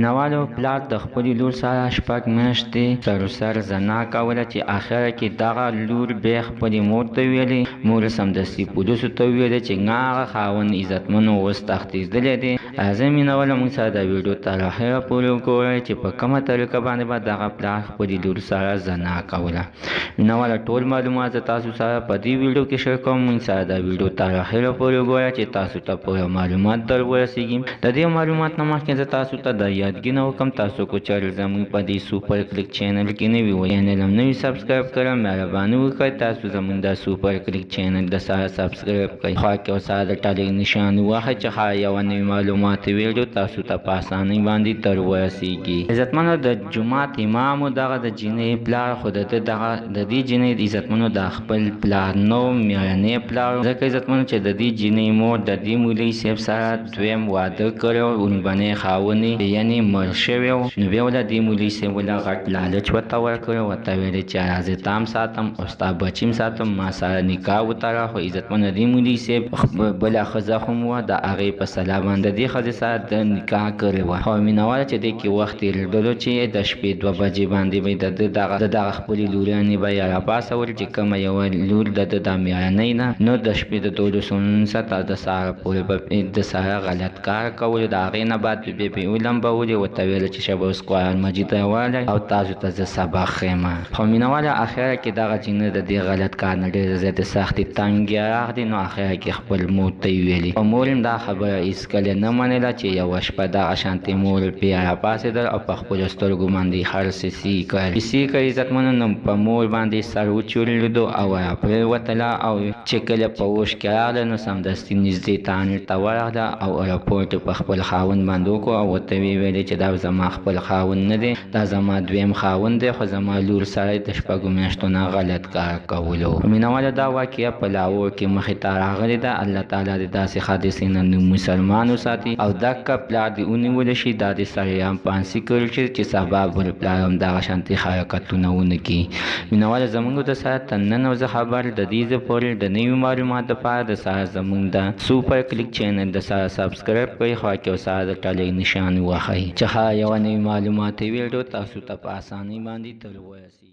مینوالو پلار د خپلې لور سره شپږ میاشتې سر زنا کوله چې اخره کې دغه لور بیا خپلې مور ته ویلې. مور سمدستي پولیسو ته وویله چې هغه خاوند عزتمنو اوس تښتېدلی دی. زه مینوالو موږ سره د ویډیو تر اخره پورې وګورئ چې په کومه طریقه باندې به دغه پلار خپلې لور سره زنا کوله. مینوالو ټول معلومات زه تاسو سره په دې ویډیو کې شیر کوم. موږ سره د ویډیو تر اخره پورې وګورئ چې تاسو ته پوره معلومات در ورسېږي. د دې معلومات نه مخکې زه تاسو ته د یادګینه وکړم تاسو کو چارل زموږ په دې سوپر کلیک چینل کې نوي وئ چینل هم نوي سبسکرایب کړئ. مهرباني وکړئ تاسو زموږ د سوپر کلیک چینل د سره سبسکرایب کړئ. خوا کې ورسره د ټلې نشان ووهئ چې ښایي یوه نوي معلوماتي ویډیو تاسو ته په اسانۍ باندې در ورسېږي. عزتمنو د جومات امام و دغه د جینۍ پلار خو د دې جینۍ عزتمنو د خپل پلار نو میړنی پلار ځکه عزتمنو چې د دې جینۍ مور د دې مولوي صاحب سره دویم واده کړی و. اونبنی خاوند یعنې مړ شوی و. نو بیا وله دې مولوي صاحب وله غټ لالچ ورته ورکړی. ورته ویلې چې راځې تا هم ساتم او ستا بچي هم ساتم ما سره نکاح وتړه. خو عزتمنو دې مولوي صاحب بله ښځه هم وه د هغې په سلا باندې دې ښځې سره د نکاح کړې وه. خو مینهواله چې دې کې وخت تېرېدلو چې د شپې 2 بجې باندې به د دغه خپلې لورانې به یې راپاڅول چې کومه یوه لور د د میړنۍ نه نو د شپې د 12:19 تر د سهاره پورې به د سره غلط کار کولو. د هغې نه بعد بیا به یې ولمبولې. ورته ویله چې شه به اوس قرآن مجید راوړی او تاسو ته زه سبق ښیم. خو مینهواله اخره کې دغه جینۍ د دې غلط کار نه ډېره زیاتې سختې تنګې راغلې. نو اخره کې خپل مور ته یې ویلې او مور هم دا خبره هېڅکله نه منله چې یوه شپه دغه شانتې مور بیا راپاڅېدل او په خپلو سترګو باندې هر څه سي کړل. عزتمنو نو په مور باندې سر وچورلېدو او راپرېوتله او چې کله په هوش کې راغله نو سمدستي نږدې تانل ته ورغله او رپورټ په خپل خاوند باندې وکړو او ورته ویې ویلې چې دا زما خپل خاوند نه دی، دا زما دویم خاوند دی، خو زما لور سره د 6 میاشتو نه غلط کار کولو. مینهواله دا واقعه په لاهور کې مخې ته راغلې ده. الله تعالی دې داسې حادثې نه مسلمان وساتي او دکه پلار دې ونیول شي. دا دې سړیان پانسي کړل شي چې سبا بل پلار هم دغه شانتې حرکتونه ونه کړي. مینهواله زموږ د سره تر نن او زه خبر د دې ځای پورې د نوي معلومات دپاره د سره زموږ د سوپر کلیک چینل د سره سبسکرایب کړئ. خوا کې ورسره د ټلې نشان ووهئ چې ښه یوه نوي معلوماتي ویډیو تاسو ته په اسانۍ باندې در ورسي.